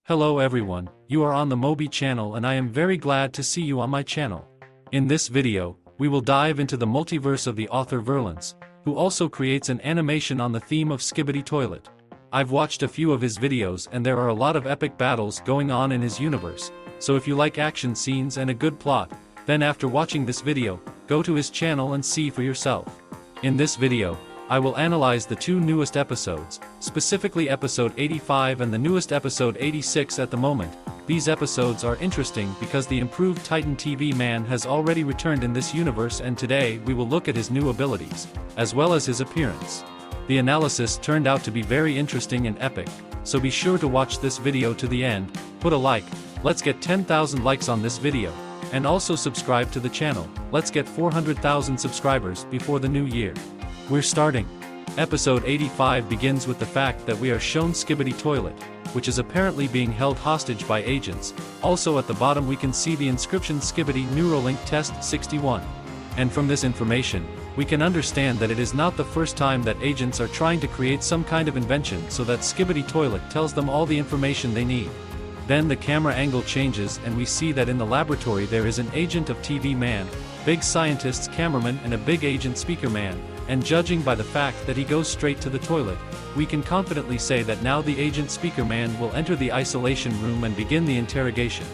Hello everyone, you are on the Moby channel and I am very glad to see you on my channel. In this video, we will dive into the multiverse of the author Verlance, who also creates an animation on the theme of Skibidi Toilet. I've watched a few of his videos and there are a lot of epic battles going on in his universe, so if you like action scenes and a good plot, then after watching this video, go to his channel and see for yourself. In this video, I will analyze the two newest episodes, specifically episode 85 and the newest episode 86 at the moment. These episodes are interesting because the improved Titan TV man has already returned in this universe, and today we will look at his new abilities, as well as his appearance. The analysis turned out to be very interesting and epic, so be sure to watch this video to the end, put a like, let's get 10,000 likes on this video, and also subscribe to the channel, let's get 400,000 subscribers before the new year. We're starting. Episode 85 begins with the fact that we are shown Skibidi Toilet, which is apparently being held hostage by agents. Also at the bottom we can see the inscription Skibidi Neuralink Test 61. And from this information, we can understand that it is not the first time that agents are trying to create some kind of invention so that Skibidi Toilet tells them all the information they need. Then the camera angle changes and we see that in the laboratory there is an agent of TV man, big scientist's cameraman and a big agent speaker man. And judging by the fact that he goes straight to the toilet, we can confidently say that now the agent speaker man will enter the isolation room and begin the interrogation.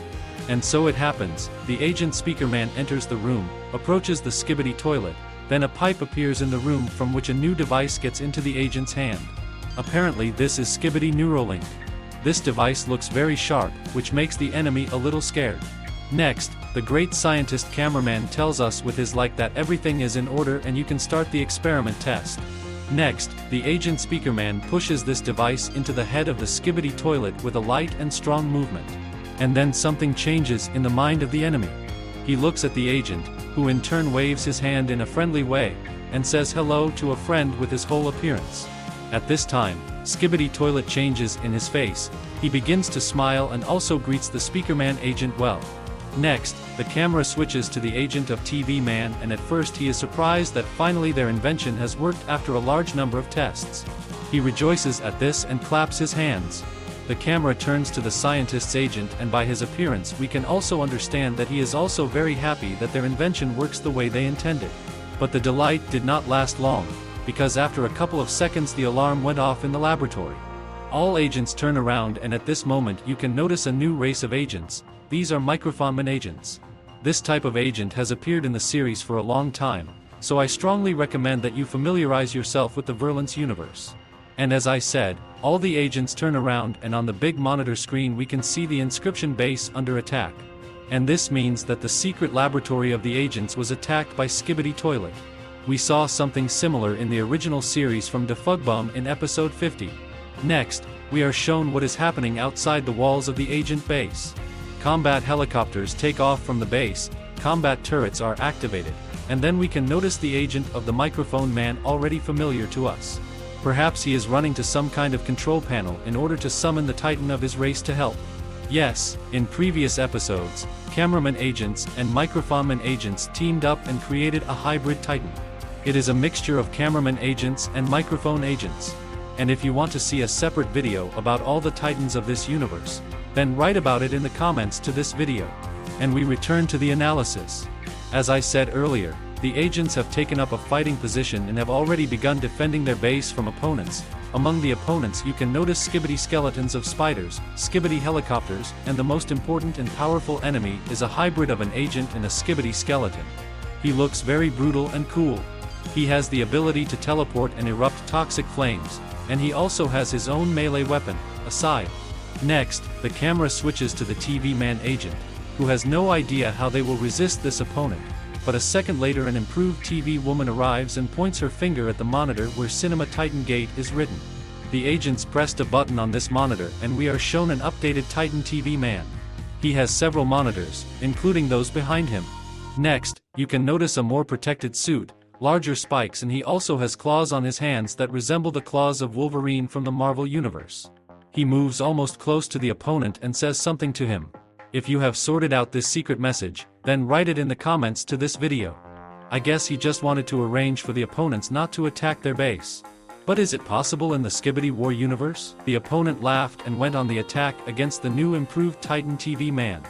And so it happens, the agent speaker man enters the room, approaches the Skibidi Toilet, then a pipe appears in the room from which a new device gets into the agent's hand. Apparently this is Skibidi Neuralink. This device looks very sharp, which makes the enemy a little scared. Next, the great scientist cameraman tells us with his like that everything is in order and you can start the experiment test. Next, the agent speakerman pushes this device into the head of the Skibidi Toilet with a light and strong movement. And then something changes in the mind of the enemy. He looks at the agent, who in turn waves his hand in a friendly way, and says hello to a friend with his whole appearance. At this time, Skibidi Toilet changes in his face, he begins to smile and also greets the speakerman agent well. Next, the camera switches to the agent of TV man and at first he is surprised that finally their invention has worked after a large number of tests. He rejoices at this and claps his hands. The camera turns to the scientist's agent and by his appearance we can also understand that he is also very happy that their invention works the way they intended. But the delight did not last long, because after a couple of seconds the alarm went off in the laboratory. All agents turn around and at this moment you can notice a new race of agents. These are microfonman agents. This type of agent has appeared in the series for a long time, so I strongly recommend that you familiarize yourself with the Verlance universe. And as I said, all the agents turn around and on the big monitor screen we can see the inscription base under attack. And this means that the secret laboratory of the agents was attacked by Skibidi Toilet. We saw something similar in the original series from Defugbum in episode 50. Next, we are shown what is happening outside the walls of the agent base. Combat helicopters take off from the base, combat turrets are activated, and then we can notice the agent of the microphone man already familiar to us. Perhaps he is running to some kind of control panel in order to summon the Titan of his race to help. Yes, in previous episodes, cameraman agents and microphoneman agents teamed up and created a hybrid Titan. It is a mixture of cameraman agents and microphone agents. And if you want to see a separate video about all the Titans of this universe, then write about it in the comments to this video. And we return to the analysis. As I said earlier, the agents have taken up a fighting position and have already begun defending their base from opponents. Among the opponents you can notice Skibidi skeletons of spiders, Skibidi helicopters, and the most important and powerful enemy is a hybrid of an agent and a Skibidi skeleton. He looks very brutal and cool. He has the ability to teleport and erupt toxic flames, and he also has his own melee weapon, a scythe. Next, the camera switches to the TV man agent, who has no idea how they will resist this opponent, but a second later an improved TV woman arrives and points her finger at the monitor where Cinema Titan Gate is written. The agents pressed a button on this monitor and we are shown an updated Titan TV man. He has several monitors, including those behind him. Next, you can notice a more protected suit, larger spikes, and he also has claws on his hands that resemble the claws of Wolverine from the Marvel Universe. He moves almost close to the opponent and says something to him. If you have sorted out this secret message, then write it in the comments to this video. I guess he just wanted to arrange for the opponents not to attack their base. But is it possible in the Skibidi War universe? The opponent laughed and went on the attack against the new improved Titan TV Man.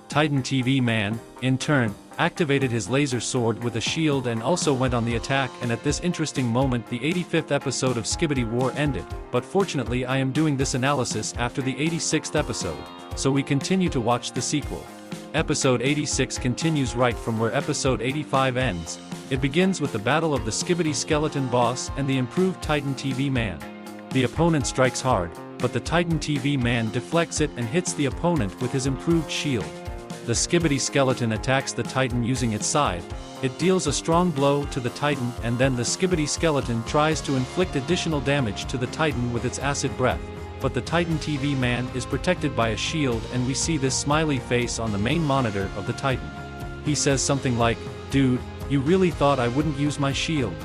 Titan TV Man, in turn, activated his laser sword with a shield and also went on the attack, and at this interesting moment the 85th episode of Skibidi War ended, but fortunately I am doing this analysis after the 86th episode, so we continue to watch the sequel. Episode 86 continues right from where episode 85 ends. It begins with the battle of the Skibidi Skeleton boss and the improved Titan TV Man. The opponent strikes hard, but the Titan TV Man deflects it and hits the opponent with his improved shield. The Skibidi Skeleton attacks the Titan using its scythe. It deals a strong blow to the Titan, and then the Skibidi Skeleton tries to inflict additional damage to the Titan with its acid breath. But the Titan TV Man is protected by a shield, and we see this smiley face on the main monitor of the Titan. He says something like, "Dude, you really thought I wouldn't use my shield?"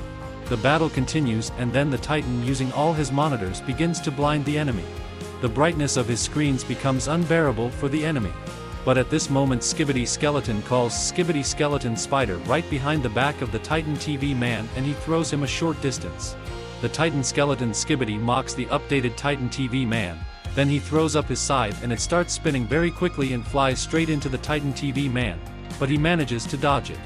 The battle continues, and then the Titan, using all his monitors, begins to blind the enemy. The brightness of his screens becomes unbearable for the enemy. But at this moment Skibidi Skeleton calls Skibidi Skeleton Spider right behind the back of the Titan TV Man, and he throws him a short distance. The Titan Skeleton Skibidi mocks the updated Titan TV Man, then he throws up his scythe and it starts spinning very quickly and flies straight into the Titan TV Man, but he manages to dodge it.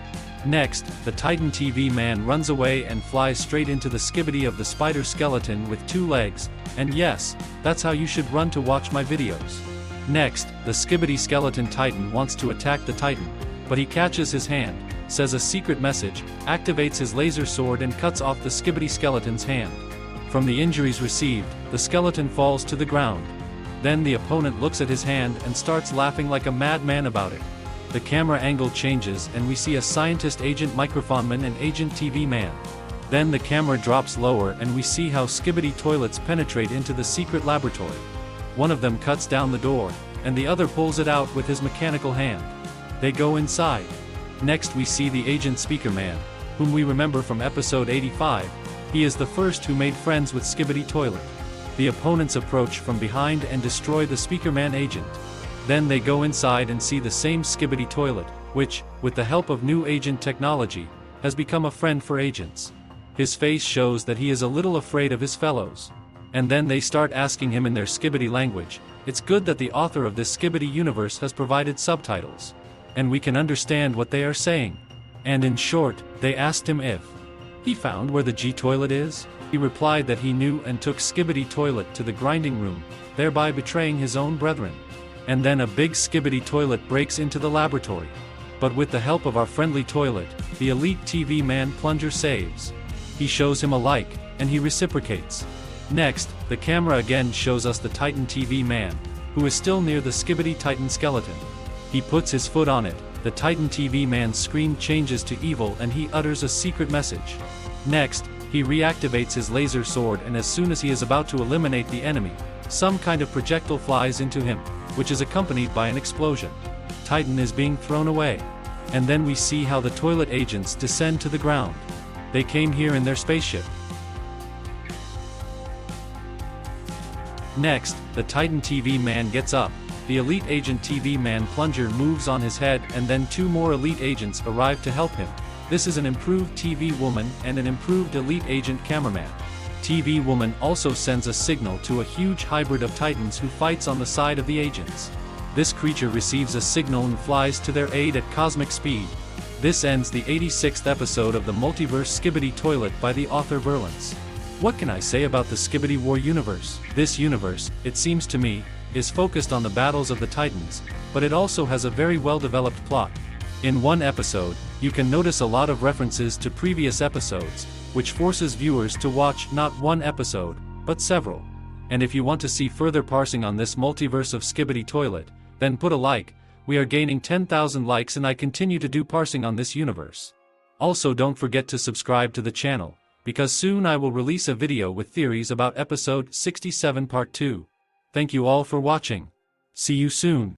Next, the Titan TV Man runs away and flies straight into the Skibidi of the Spider Skeleton with 2 legs, and yes, that's how you should run to watch my videos. Next, the Skibidi Skeleton Titan wants to attack the Titan, but he catches his hand, says a secret message, activates his laser sword and cuts off the Skibidi Skeleton's hand. From the injuries received, the skeleton falls to the ground. Then the opponent looks at his hand and starts laughing like a madman about it. The camera angle changes and we see a scientist Agent Microphoneman and Agent TV Man. Then the camera drops lower and we see how Skibidi toilets penetrate into the secret laboratory. One of them cuts down the door, and the other pulls it out with his mechanical hand. They go inside. Next we see the Agent Speaker Man, whom we remember from episode 85. He is the first who made friends with Skibidi Toilet. The opponents approach from behind and destroy the Speaker Man agent. Then they go inside and see the same Skibidi Toilet, which, with the help of new agent technology, has become a friend for agents. His face shows that he is a little afraid of his fellows. And then they start asking him in their Skibidi language. It's good that the author of this Skibidi universe has provided subtitles, and we can understand what they are saying. And in short, they asked him if he found where the G-Toilet is. He replied that he knew and took Skibidi Toilet to the grinding room, thereby betraying his own brethren. And then a big Skibidi Toilet breaks into the laboratory. But with the help of our friendly toilet, the elite TV Man Plunger saves. He shows him a like, and he reciprocates. Next, the camera again shows us the Titan TV Man, who is still near the Skibidi Titan skeleton. He puts his foot on it, the Titan TV Man's screen changes to evil and he utters a secret message. Next, he reactivates his laser sword, and as soon as he is about to eliminate the enemy, some kind of projectile flies into him, which is accompanied by an explosion. Titan is being thrown away. And then we see how the toilet agents descend to the ground. They came here in their spaceship. Next, the Titan TV Man gets up. The elite agent TV Man Plunger moves on his head, and then 2 more elite agents arrive to help him. This is an improved TV Woman and an improved elite agent Cameraman. TV Woman also sends a signal to a huge hybrid of Titans who fights on the side of the agents. This creature receives a signal and flies to their aid at cosmic speed. This ends the 86th episode of the Multiverse Skibidi Toilet by the author Virulence. What can I say about the Skibidi War universe? This universe, it seems to me, is focused on the battles of the Titans, but it also has a very well-developed plot. In one episode, you can notice a lot of references to previous episodes, which forces viewers to watch not one episode, but several. And if you want to see further parsing on this multiverse of Skibidi Toilet, then put a like. We are gaining 10,000 likes and I continue to do parsing on this universe. Also don't forget to subscribe to the channel, because soon I will release a video with theories about episode 67 part 2. Thank you all for watching. See you soon.